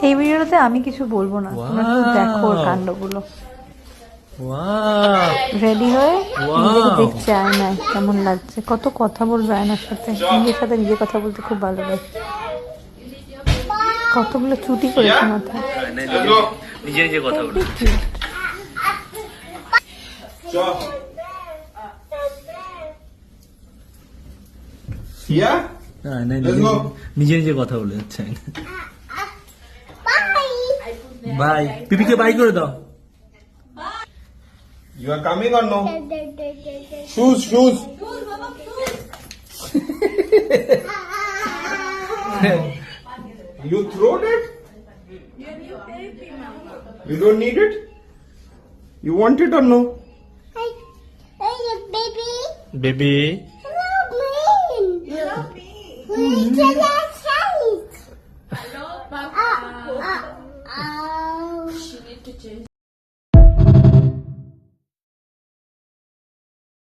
এই ভিডিওতে আমি কিছু বলবো না, তোমরা শুধু দেখো ওর কাণ্ডগুলো। রেডি হয়ে নিজেকে দেখছে আয়নায়, কেমন লাগছে, কত কথা বলবে আয়নার সাথে, নিজের সাথে নিজে কথা বলতে খুব ভালো লাগে। কতগুলো চুটি করেছে মাথায়, নিজে নিজে কথা বলে। নিজে নিজে কথা বলে যাচ্ছে। বাই, পিপিকে বাই করে দাও। You are coming or no? Shoes, shoes. You throwed it? You don't need it? You want it or no? Hey, baby. Baby Hello, man. Hello, me.